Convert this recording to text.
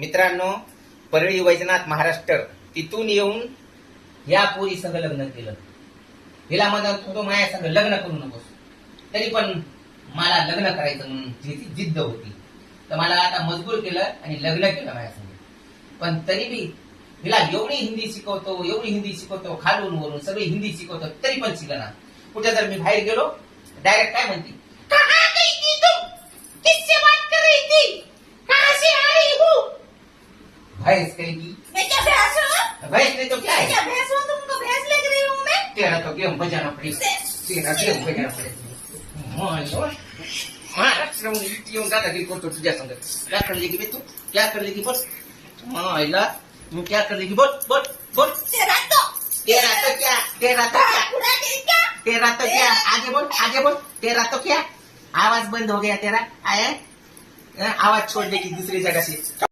मित्रांनो, परळी वैजनाथ महाराष्ट्र तिथून येऊन या पोरी संग लग्न केलं. हिला म्हणत होतो माया संग लग्न करू नकोस, तरी पण मला लग्न करायचं म्हणून तिची जिद्द होती. तर मला आता मजबूर केलं आणि लग्न केलं माझ्या संग. पण तरी बी हिला एवढी हिंदी शिकवतो खालून वरून सगळी हिंदी शिकवतो, तरी पण शिकना. कुठे जर मी बाहेर गेलो डायरेक्ट काय म्हणते, कहाँ गई थी तुम, किससे बात कर रही थी, कहाँ से आ रही हो. भैंस कहेगी, मैं क्या भैंस हूँ? भैंस नहीं तो क्या है, क्या भैंस हूँ? तुमको भैंस लग रही हूँ मैं? तेरा तो गेम बजाना पड़ेगा, तेरा गेम बजाना पड़ेगा. महाराष्ट्र येऊन दादागिरी करतो तुझ्या संग. क्या कर लेगी बे तू, क्या कर लेगी बोल. आईला तू क्या कर लेगी, बोल बोल बोल. तेरा तो क्या, तेरा तो क्या, पूरा दिन क्या? तेरा तो क्या, आगे बोल. तेरा तो क्या, आवाज बंद हो गया तेरा. आया आवाज छोड़ दे की दूसरी जगह से.